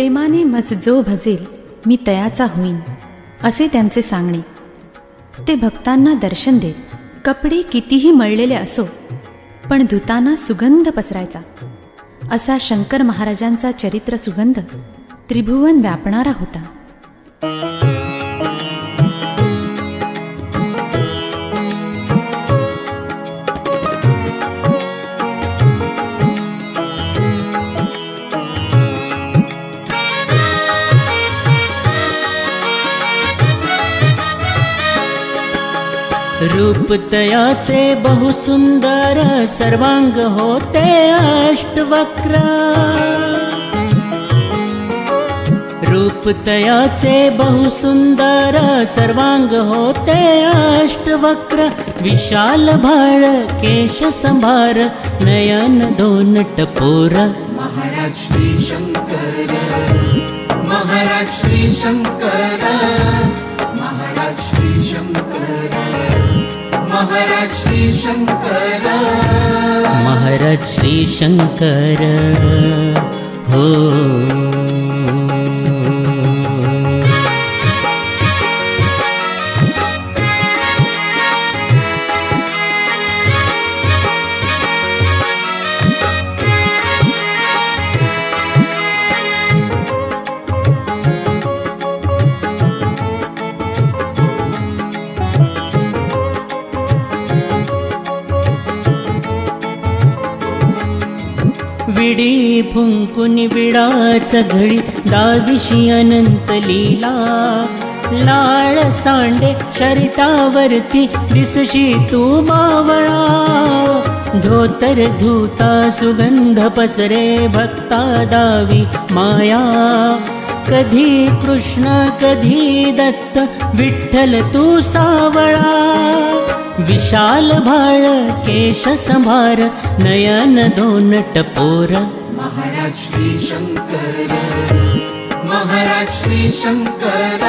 प्रेमाने मज जो भजेल मी तयाचा होईन, असे त्यांचे सांगणे. ते भक्तांना दर्शन देत. कपडे कितीही मळलेले असो, पण धुताना सुगंध पसरायचा. असा शंकर महाराजांचा चरित्र सुगंध त्रिभुवन व्यापणारा होता. रूप तयाचे बहुसुंदर, सर्वांग होते अष्टवक्र. रूप तयाचे बहुसुंदर, सर्वांग होते अष्टवक्र. विशाल भाळ केश संभार, नयन दोन टपोर. महाराज श्री शंकर, महाराज श्री शंकर, महाराज श्री शंकर, महाराज श्री शंकर, महाराज श्री शंकर. हो विडी फुंकून विडाच घडी, दाविशी अनंत लीला. लाळ सांडे शर्टावरती, दिसशी तू बावळा. धोतर धुता सुगंध पसरे, भक्ता दावी माया. कधी कृष्ण कधी दत्त, विठ्ठल तू सावळा. विशाल भाळ केश संभार, नयन दोन टपोर. महाराज श्री शंकर, महाराज श्री शंकर,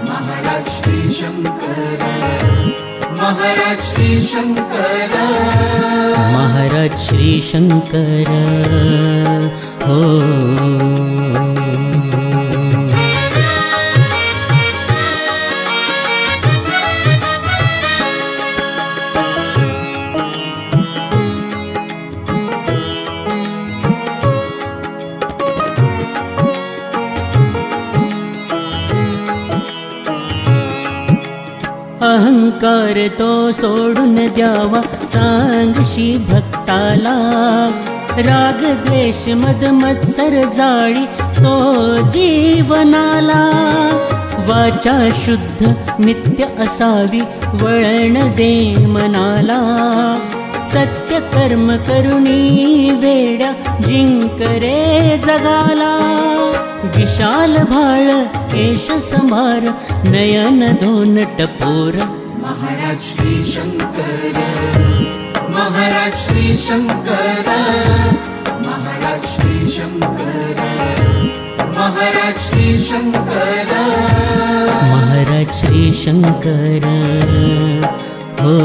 महाराज श्री शंकर, महाराज श्री शंकर, महाराज श्री शंकर. हो अहंकार तो सोडून द्यावा, सांगशी भक्ताला. राग द्वेष मद मत्सर जाळी, तो जीवनाला. वाचा शुद्ध नित्य असावी, वळण दे मनाला. सत्य कर्म करुणी वेड्या, जिंकरे जगाला. विशाल भाळ केश संभार, नयन दोन टपोर. महाराज श्री शंकर, महाराज श्री शंकर, महाराज श्री शंकर, महाराज श्री शंकर, महाराज श्री शंकर. हो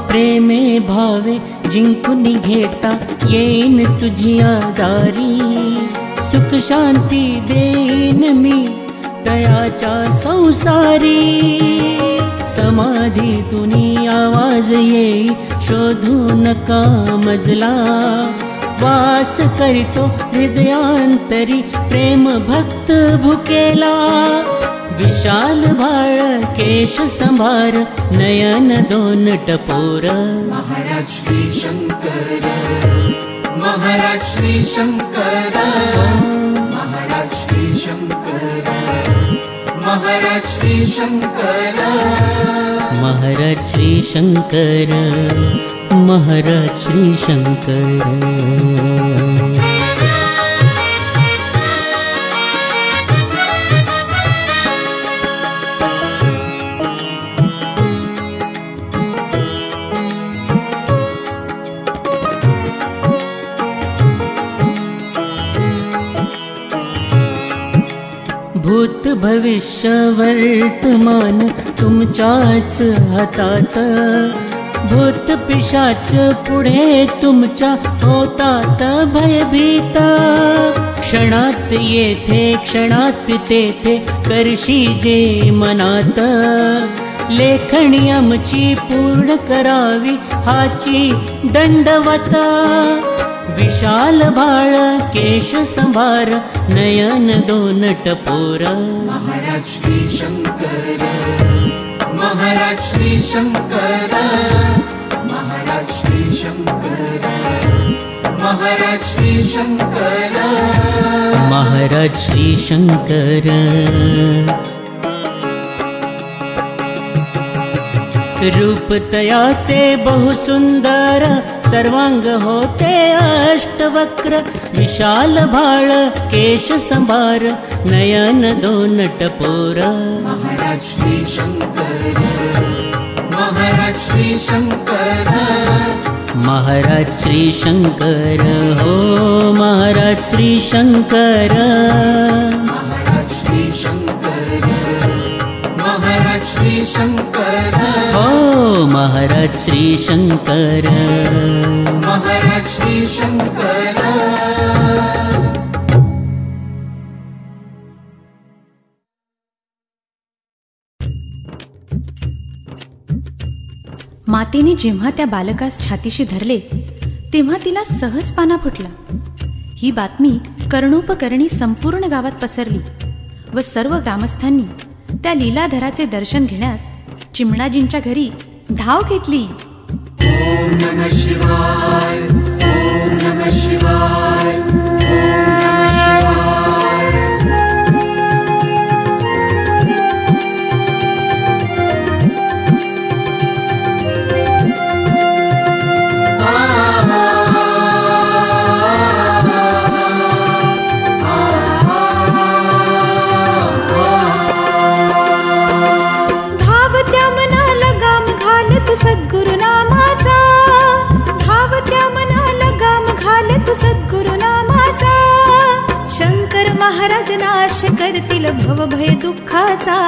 प्रेमे भावे जिंकून घेता, येईन तुझिया दारी. सुख शांती देईन मी तयाच्या संसारी. समाधी तुनी आवाज येई, शोधू नका मजला. वास करितो हृदयांतरी, प्रेम भक्त भुकेला. विशाल भाळ केश संभार, नयन दोन टपोर. महाराज श्री शंकर, महाराज श्री शंकर, महाराज श्री शंकर, महाराज श्री शंकर, महाराज श्री शंकर, महाराज श्री शंकर. भूत भविष्य वर्तमान तुमच्याच हातात, भूत पिशाच पुढे तुमच्या होतात भयभीत, क्षणात येथे क्षणात तेथे करशी जे मनात, लेखणी आमची पूर्ण करावी हाची दंडवत, विशाल भाळ केश संभार नयन दोन टपोर, महाराज श्री शंकर, महाराज श्री शंकर, महाराज श्री शंकर, महाराज श्री शंकर, महाराज श्री शंकर. रूप तयाचे बहुसुंदर सर्वांग होते अष्टवक्र, विशाल भाळ केश संभार नयन दोन टपोर, महाराज श्री शंकर, महाराज श्री शंकर, महाराज श्री शंकर, हो महाराज श्री शंकर, महाराज श्री शंकर, महाराज श्री शंकर, हो महाराज श्री शंकर, महाराज श्री शंकर. मातेने जेव्हा त्या बालकास छातीशी धरले तेव्हा तिला सहज पाना फुटला. ही बातमी कर्णोपकर्णी संपूर्ण गावात पसरली व सर्व ग्रामस्थांनी त्या लीलाधराचे दर्शन घेण्यास चिमणाजींच्या घरी धाव घेतली. ओम नमः शिवाय, ओम नमः शिवाय, ओम नमः शिवाय. धावत्या मनाला गाम घाल तू सद्गुरु नामाचा, धावत्या मनाला गाम घाल तू सद्गुरु नामाचा, शंकर महाराज नाश करतील भवभय दुःखाचा,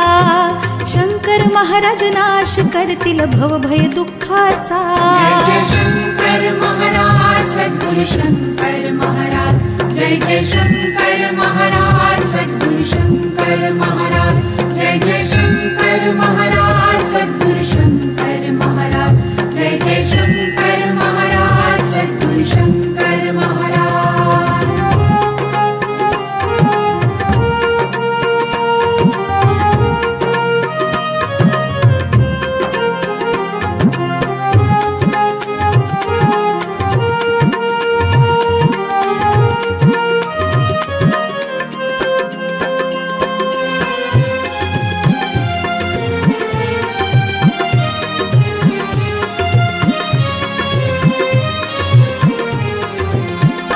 शंकर महाराज नाश करतील भवभय दुःखाचा. जय जय शंकर महाराज, सद्गुरु शंकर महाराज, जय जय शंकर महाराज, सद्गुरु शंकर महाराज, जय जय शंकर महाराज, सद्गुरु शंकर महाराज, जय जय शंकर महाराज, सद्गुरु शंकर महाराज.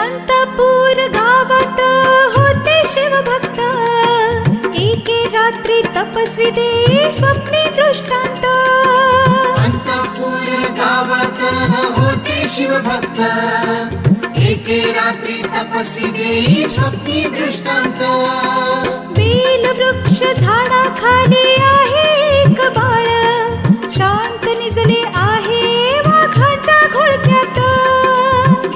अंतपूर गावात होते शिवभक्त, एके रात्री तपस्वी देई स्वप्नी दृष्टांत. अंतपूर गावात होते शिवभक्त, एके रात्री तपस्वी देई स्वप्नी दृष्टांत. बेल वृक्ष झाडाखाली आहे एक बाळ, शांत निजले आहे वाघाच्या घोळक्यात.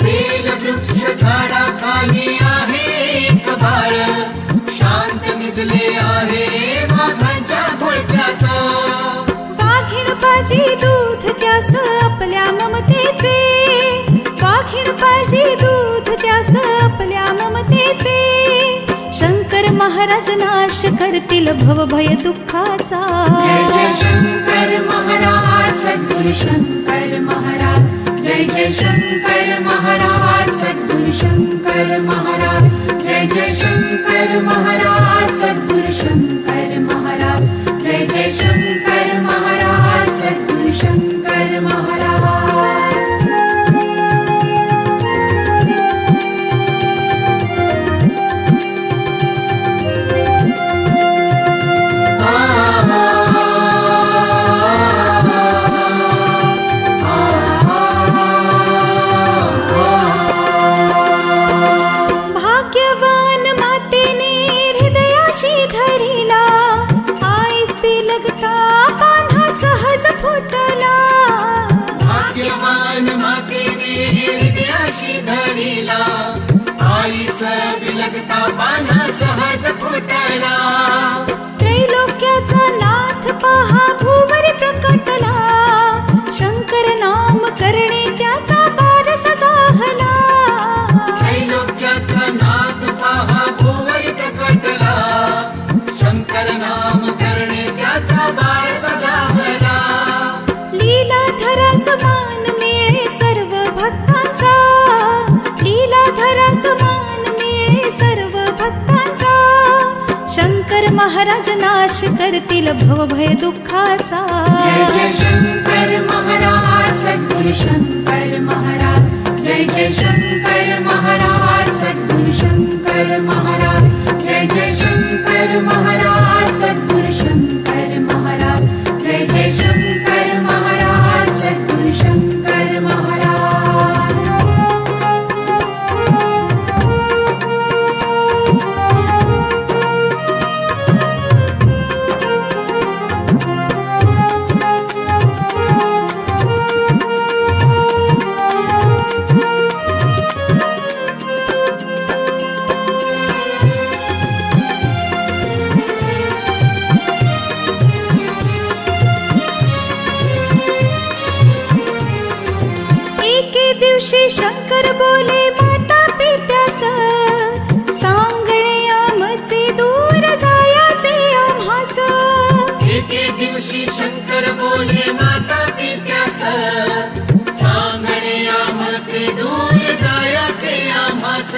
बेल वृक्ष झाडाखाली आहे एक बाळ, शांत निजले आहे वाघांच्या घोळक्यात. वाघीण पाजी दूध त्यास आपल्या ममतेचे, वाघीण पाजी दूध त्यास आपल्या ममतेचे, शंकर महाराज नाश करतील भवभय दुःखाचा. जय जय शंकर महाराज, सद्गुरु शंकर महाराज, जय जय शंकर महाराज, सद्गुरु शंकर महाराज, जय जय शंकर महाराज, सद्गुरु शंकर महाराज, जय जय शंकर महाराज, सद्गुरु शंकर महाराज. भाग्यवान मातेने हृदयाची धरली, मान मातेने हृदयाशी धरिला, आईस बिलगता बाणा सहज फुटला. त्रैलोक्याचा नाथ पहा भूवरी प्रकटला, शंकर नाम करणे त्याचा बारसा जाहला. त्रैलोक्याचा नाथ पहा भूवरी प्रकटला, शंकर नाम करणे त्याचा बारसा जाहला. लीलाधरा समान मिळे सर्व भक्तांचा, लीलाधरा समान मिळे सर्व भक्तांचा. शंकर महाराज नाश करतील भवभय दुःखाचा. जय जय शंकर महाराज सद्गुरु शंकर महाराज, जय जय शंकर महाराज सद्गुरु शंकर महाराज, जय जय शंकर महाराज सद्गुरु शंकर महाराज, जय जय शंकर महाराज सद्गुरु शंकर महाराज. दिवशी शंकर बोले माता पित्यास, सांगणे आमचे दूर जायाचे आम्हास. एके दिवशी शंकर बोले माता पित्यास, सांगणे आमचे दूर जायाचे आम्हास.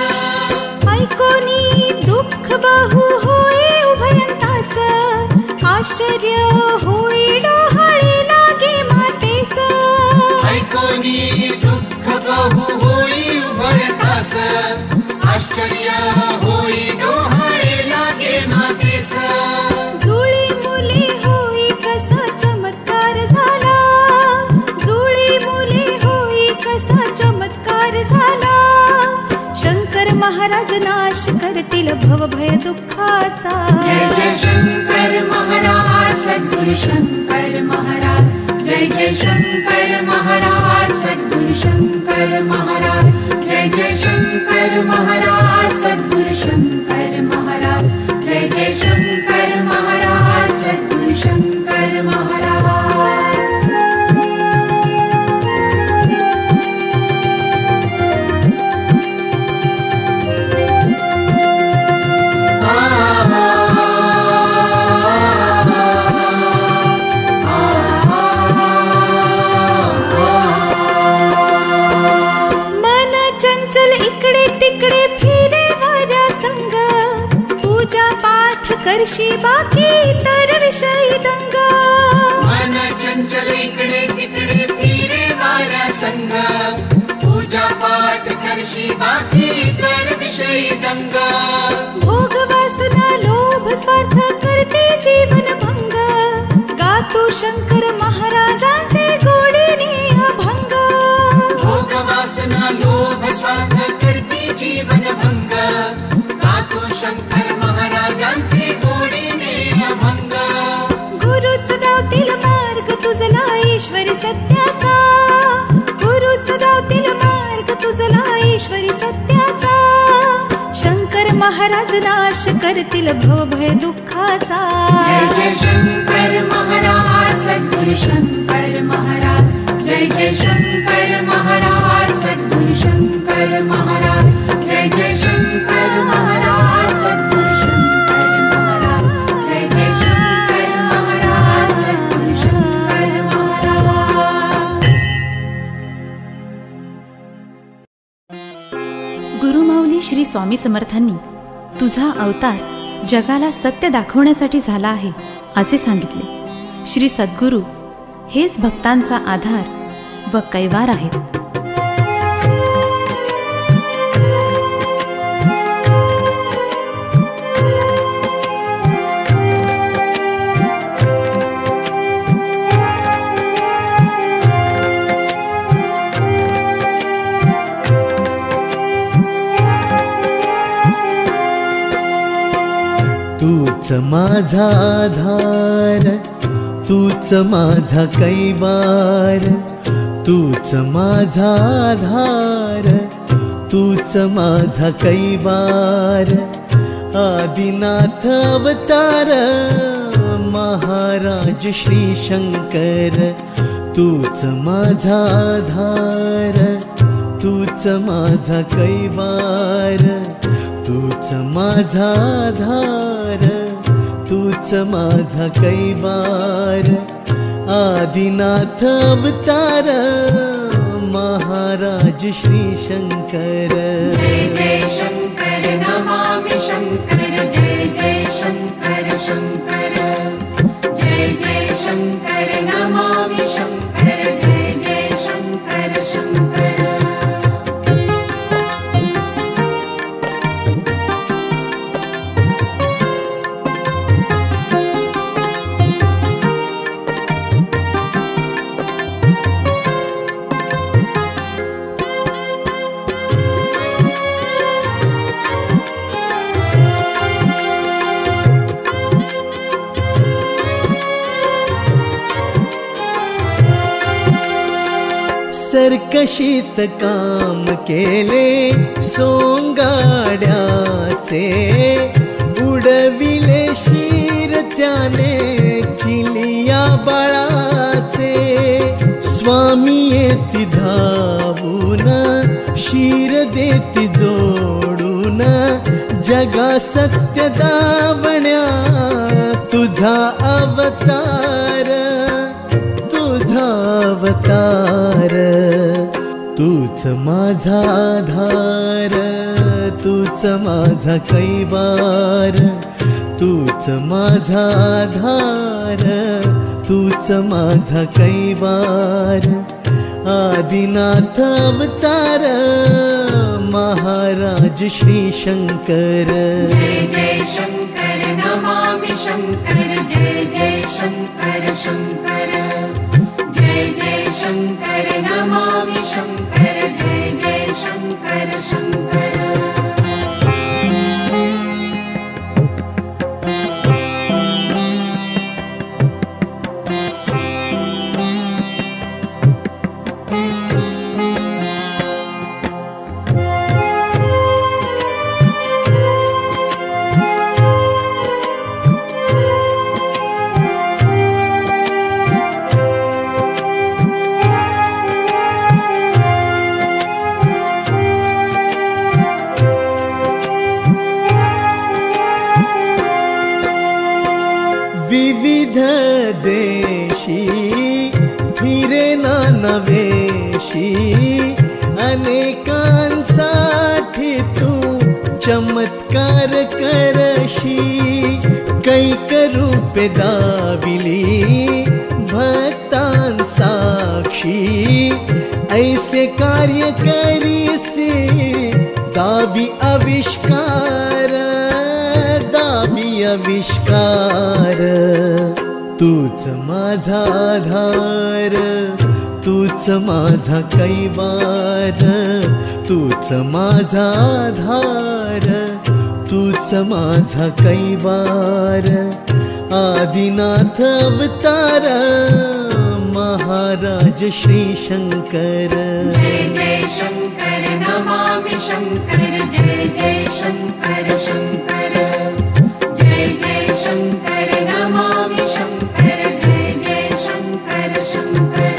ऐकोनी दुःख बहु होई उभयंतास, आश्चर्य होई डोहाळे लागे मातेस. ऐकोनी दुःख बहु होई उभयतास, आश्चर्य होई डोहाळे लागे मातेस. जुळी मुले होई कसा चमत्कार झाला, जुळी मुले होई कसा चमत्कार झाला. शंकर महाराज नाश करतील भवभय दुःखाचा. जय जय शंकर महाराज सद्गुरु शंकर महाराज, जय जय शंकर महाराज सद्गुरु शंकर महाराज, जय जय शंकर महाराज सद्गुरु शंकर महाराज, जय जय शंकर महाराज सद्गुरु शंकर महाराज. करशी बाकी इतर विषयी दंग. मन चंचल इकडे तिकडे फिरे वाऱ्या संग, पूजा पाठ करशी बाकी इतर विषयी दंग. भोग वासना लोभ स्वार्थ करते जीवन भंग, गातो शंकर महाराजांचे गोडीने अभंग. भोग वासना लोभ स्वार्थ करते जीवन भंग, गातो शंकर महाराजांचे गोडीने अभंग. गुरुच दावतील मार्ग तुझला ईश्वरी सत्याचा, गुरुच दावतील मार्ग तुझला ईश्वरी सत्याचा. शंकर महाराज नाश करतील भवभय दुःखाचा. जय जय शंकर महाराज सद्गुरु शंकर महाराज, जय जय शंकर महाराज सद्गुरु शंकर महाराज, जय जय शंकर महाराज सद्गुरु शंकर महाराज, जय जय शंकर महाराज सद्गुरु शंकर महाराज. गुरुमाऊली श्री स्वामी समर्थांनी तुझा अवतार जगाला सत्य दाखवण्यासाठी झाला आहे असे सांगितले. श्री सद्गुरू हेच भक्तांचा आधार व कैवार आहेत. तूच माझा आधार, तूच माझा कैवार, तूच माझा आधार, तूच माझा कैवार, आदिनाथ अवतार महाराज श्री शंकर, तूच माझा आधार, तूच माझा कैवार, तूच माझा आधार, तूच माझा कैवार, आदिनाथ अवतार महाराज श्री शंकर। जय जय शंकर नमामि शंकर, जय जय शंकर शंकर, जय जय शंकर नमामि शंकर, जय जय शंकर शंकर। सरकशीत काम केले सोंगाड्याचे, उडविले शिर त्याने चिलिया बाळाचे, स्वामी येती धावून शिर देती जोडून, जगा सत्य दावण्या तुझा अवतार, तुझा अवतार, तूच माझा आधार, तूच माझा कैवार, तूच माझा आधार, तूच माझा कैवार, आदिनाथ अवतार महाराज श्री शंकर। जय जय शंकर नमामि शंकर, जय जय शंकर शंकर, जय जय शंकर नमामि शंकर, जय जय शंकर शंकर। विविध देशी फिरे नानवेशी, अनेकांसाठी तू चमत्कार करशी, कैक रूपे दाविली भक्तांसाक्षी, ऐसे कार्य करीसी दाबी आविष्कार, दाबी आविष्कार, तूच माझा आधार, तूच माझा कैवार, तूच माझा आधार, तूच माझा कैवार, आदिनाथ अवतार महाराज श्री शंकर। जय जय शंकर नमामि शंकर, जय जय शंकर शंकर, जय जय शंकर नमामि शंकर, जय जय शंकर शंकर।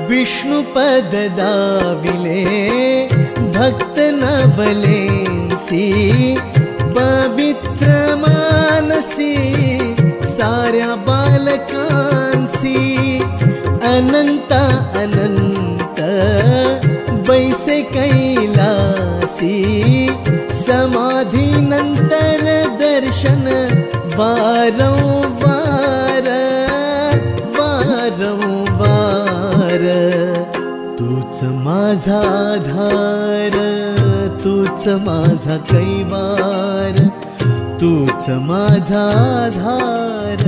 विष्णुपद दाविले भक्त नवलेंसी, पवित्र मानसी साऱ्या बालकांसी, अनंत अनंत बैसे कैलासी, समाधी नंतर दर्शन वारंवार वारंवार, तूच मा माझा आधार, तूच माझा कैवार, तूच माझा आधार,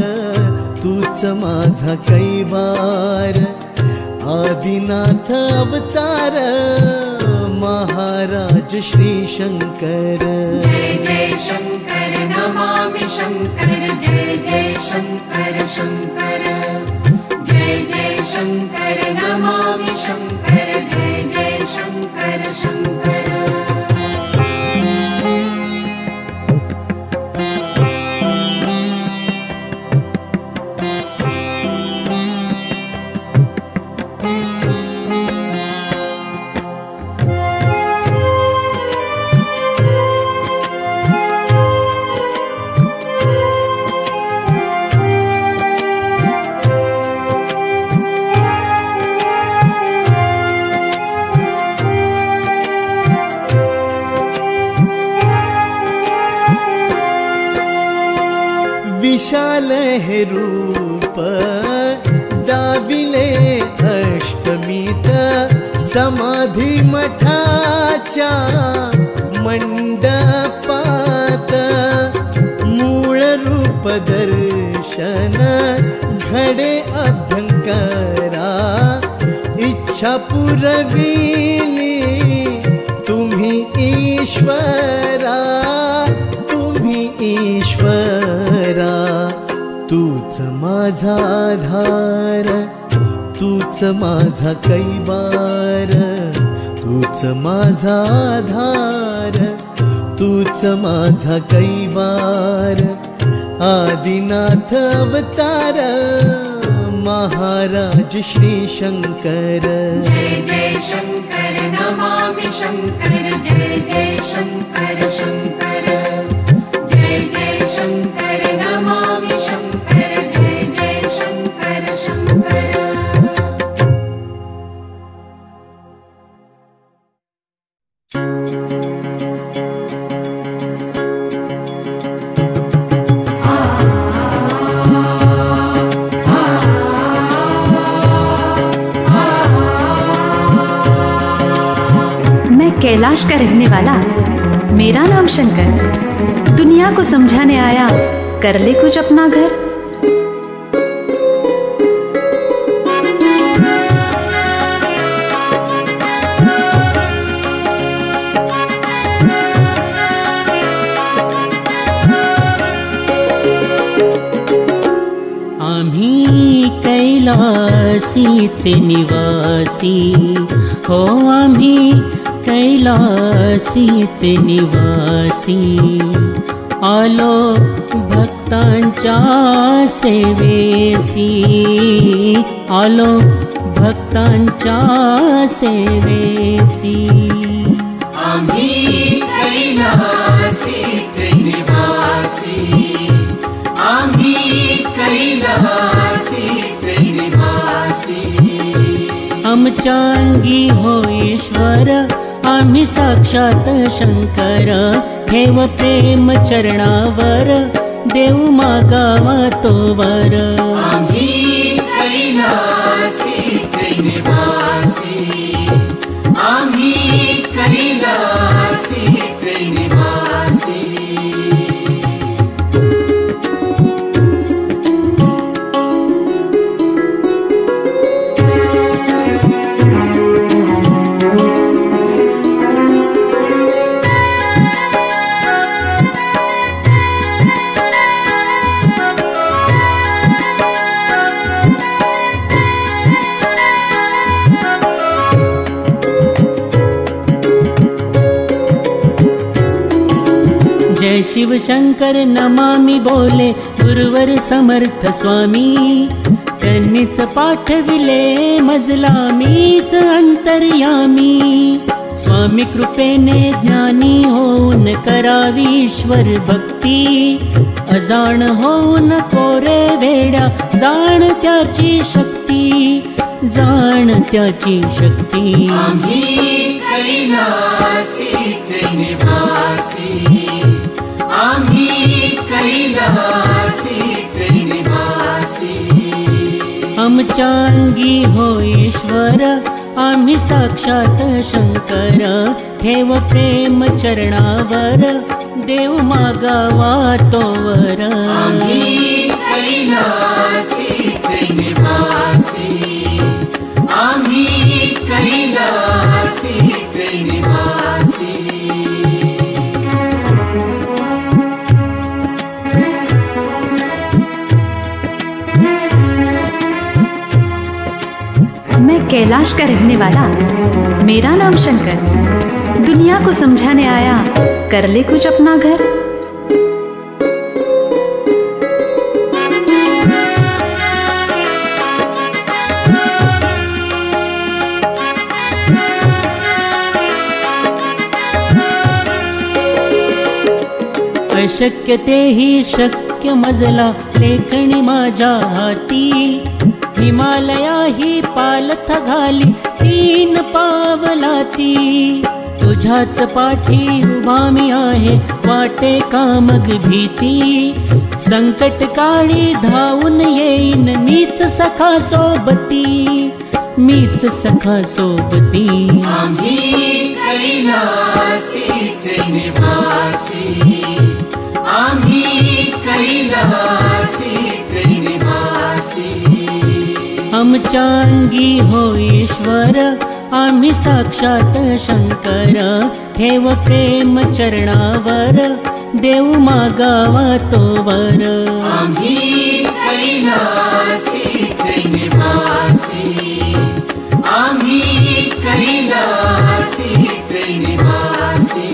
तूच माझा कैवार. आदिनाथ अवतार महाराज श्री शंकर. जय जय शंकर नमामि शंकर. जय जय शंकर शंकर. जय जय शंकर नमामि शंकर. जय जय शंकर शंकर. विशाल हे रूप दाविले अष्टमीत, समाधी मठाच्या मंडपात. मूळ रूप दर्शन घडे अभ्यंकरा, इच्छा पुरविली तुम्ही ईश्वरा, तुम्ही ईश्वरा. तूच माझा आधार, तूच माझा कैवार, तूच माझा आधार, तूच माझा कैवार. आदिनाथ अवतार महाराज श्री शंकर. जय जय शंकर नमामि शंकर. जय जय शंकर शंकर. जय जय शंकर नमामि शंकर. जय जय शंकर शंकर. कैलाश का रहने वाला, मेरा नाम शंकर, दुनिया को समझाने आया, कर ले कुछ अपना घर. आम्ही कैलासीचे निवासी हो, आम्ही कैलासीचे निवासी. आलो भक्तांच्या सेवेसी, आलो भक्तांच्या सेवेसी. आम्ही कैलासीचे निवासी, आम्ही कैलासीचे निवासी. आमच्या अंगी हो ईश्वर, आम्ही साक्षात शंकर. ठेव प्रेम चरणावर, देव मागावा तोवर. आम्ही कैलासीचे निवासी, आम्ही कैलासीचे निवासी. जय शिव शंकर नमामि बोले गुरुवर समर्थ स्वामी. त्यांनीच पाठविले मजला मीच अंतर्यामी. स्वामी कृपेने ज्ञानी होऊन करावी ईश्वर भक्ती. अजाण होऊन कोरे वेड्या जाण त्याची शक्ती, जाण त्याची शक्ती. आम्ही कैलासीचे निवासी, आम्ही कैलासीचे निवासी. आमच्या अंगी हो ईश्वर, आम्ही साक्षात शंकर ठेव प्रेम चरणावर देव मागावा तोवर आम्ही कैलासीचे निवासी आम्ही कैलासीचे निवासी मैं कैलाश का रहने वाला, मेरा नाम शंकर, दुनिया को समझाने आया, कर ले कुछ अपना घर। अशक्य तेही शक्य मजला लेखणी माझ्या हाती हिमालया ही पालथ घाली 3 पावलाती तुझ्याच पाठी उभा मी आहे वाटे का मग भीती संकट काळी धावून येईन मीच सखा सोबती मीच सखा सोबती आम्ही कैलासीचे निवासी आम्ही कैलासीचे निवासी आमच्या अंगी हो ईश्वर आम्ही साक्षात शंकर ठेव प्रेम चरणावर देव मागावा तोवर आम्ही कैलासीचे निवासी आम्ही कैलासीचे निवासी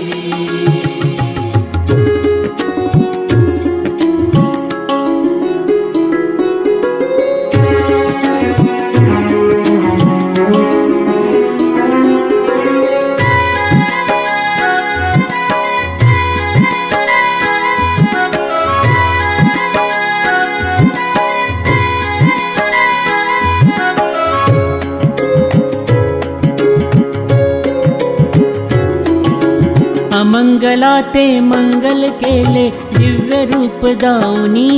मंगला ते मंगल केले दिव्य रूप दाऊनी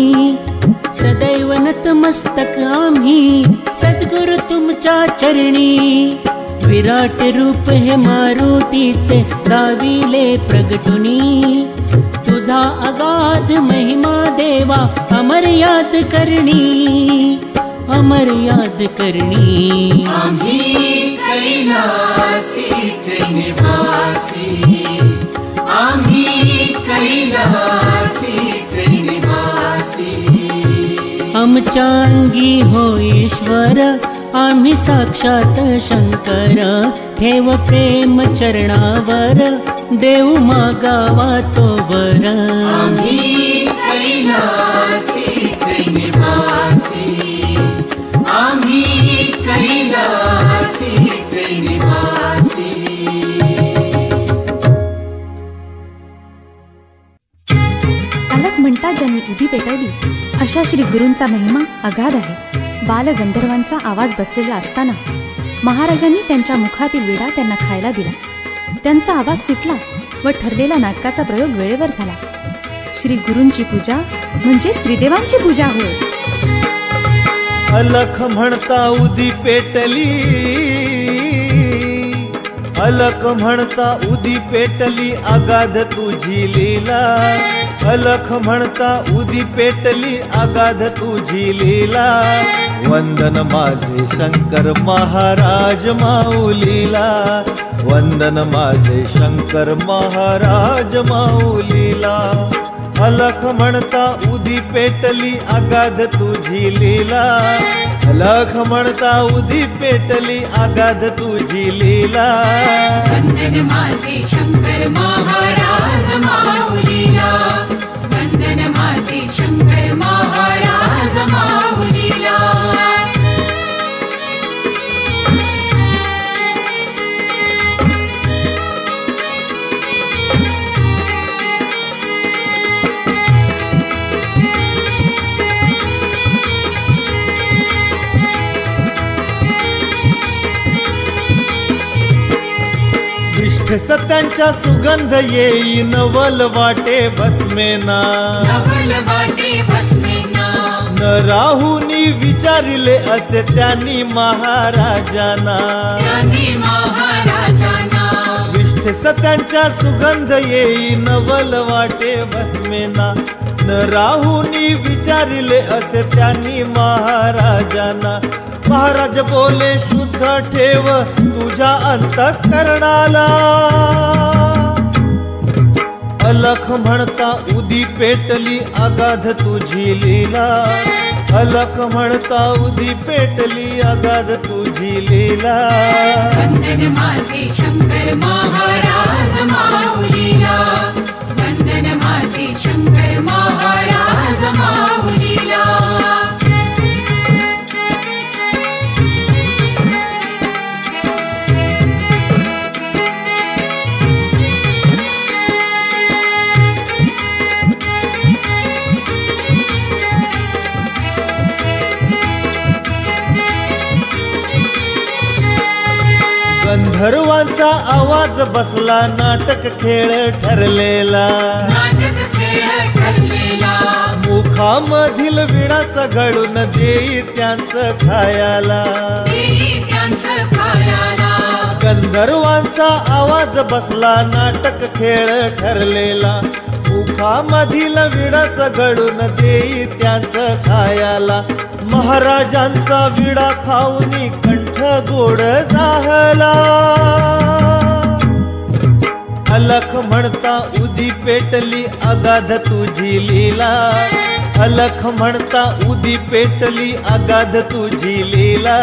सदैव नतमस्तक आम्ही सद्गुरु तुमच्या चरणी विराट रूप हे मारुतीचे दाविले प्रगटुनी तुझा अगाध महिमा देवा अमर याद करणी अमर याद करणी आम्ही कैलासीचे निवासी आम्ही कैलासीचे निवासी आमच्या अंगी हो ईश्वर आम्ही साक्षात शंकर ठेव प्रेम चरणावर देव मागावा तोवर आम्ही कैलासीचे निवासी आम्ही कैलासीचे निवासी अलग म्हणता ज्यांनी उदी पेटवली अशा श्री गुरूंचा महिमा अगाध आहे. बालगंधर्वांचा आवाज बसलेला असताना महाराजांनी त्यांच्या मुखातील विडा त्यांना खायला दिला. त्यांचा आवाज सुटला व ठरलेल्या नाटकाचा प्रयोग वेळेवर झाला. श्री गुरूंची पूजा म्हणजे त्रिदेवांची पूजा होय. अलख म्हणता उदी पेटली अलख म्हणता उदी पेटली अगाध तुझी लीला अलख म्हणता उदी पेटली अगाध तुझी लीला वंदन माझे शंकर महाराज माऊलीला वंदन माझे शंकर महाराज माऊलीला अलख म्हणता उदी पेटली अगाध तुझी लीला अलख म्हणता उदी पेटली अगाध तुझी लीला वंदन माझे शंकर महाराज माऊलीला वंदन माझे शंकर महाराज माऊलीला सत्यांच्या सुगंध येई नवल वाटे भस्मेना नवल वाटे भस्मेना न राहुनी विचारिले असे त्यांनी महाराजांना. विष्ठे सत्यांच्या सुगंध येई नवल वाटे भस्मेना. न राहुनी विचारिले असे त्यांनी महाराजांना. महाराज बोले शुद्ध ठेव तुझ्या अंतःकरणाला. अलख म्हणता उदी पेटली अगाध तुझी लीला. अलख म्हणता उदी पेटली अगाध तुझी लीला. वंदन माझे शंकर महाराज माऊलीला. वंदन माझे शंकर महाराज माऊलीला. गंधर्वांचा आवाज बसला नाटक खेळ ठरलेला. मुखामधील विणाचा घडून देई त्यांचं खायाला. गंधर्वांचा आवाज बसला नाटक खेळ ठरलेला. मुखामधील विणाचा घडून देई त्यांचं खायाला. महाराजांचा विडा खाऊनी कंठ गोड झाला. अलख म्हणता उदी पेटली अगाध तुझी लीला. अलख म्हणता उदी पेटली अगाध तुझी लीला.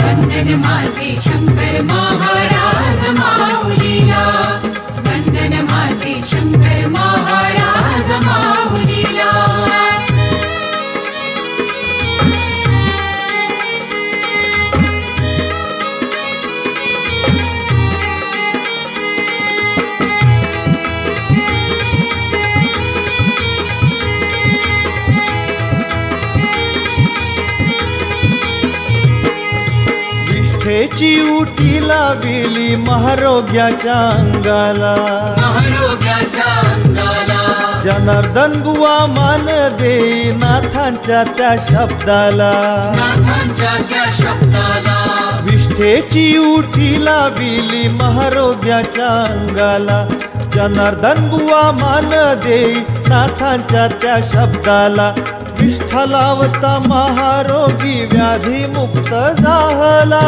वंदन माझे शंकर महाराज माऊलीला. वंदन माझे शंकर महाराज माऊलीला. विष्ठेची उटी लाविली महारोग्याच्या अंगाला. जनार्दन बुवा मान देई नाथांच्या त्या शब्दाला. विष्ठेची उटी लाविली महारोग्याच्या अंगाला. जनार्दन बुवा मान देई नाथांच्या त्या शब्दाला. विष्ठा लावता महारोगी व्याधी मुक्त झाला.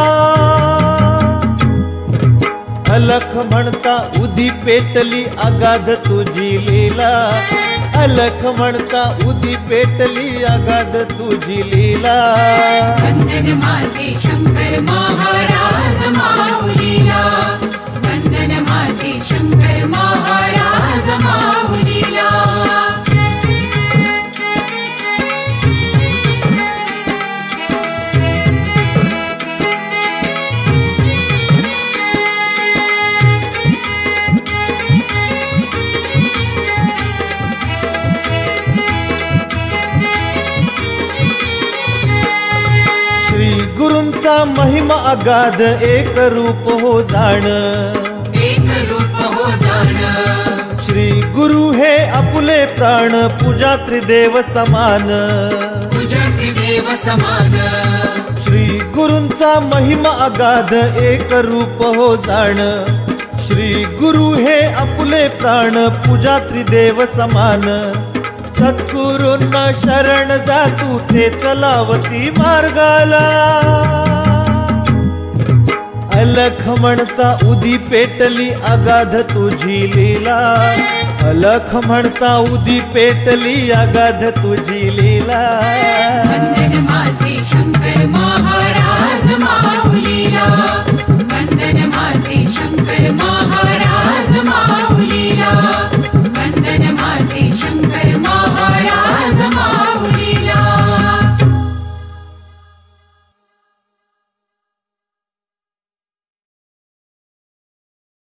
अलख म्हणता उदी पेटली अगाध तुझी लीला. अलख म्हणता उदी पेटली अगाध तुझी लीला. वंदन माझे शंकर महाराज माऊलीला. वंदन माझे शंकर महाराज माऊलीला. गुरूंचा महिमा अगाध एक रूप हो जाण. श्री गुरु हे आपुले प्राण पूजा त्रिदेव समान. श्री गुरूंचा महिमा अगाध एक रूप हो जाण. श्री गुरु हे आपुले प्राण पूजा त्रिदेव समान. सद्गुरूंना शरण जा तू तेच लावती मार्गाला. अलख म्हणता उदी पेटली अगाध तुझी लीला. अलख म्हणता उदी पेटली अगाध तुझी लीला. वंदन माझे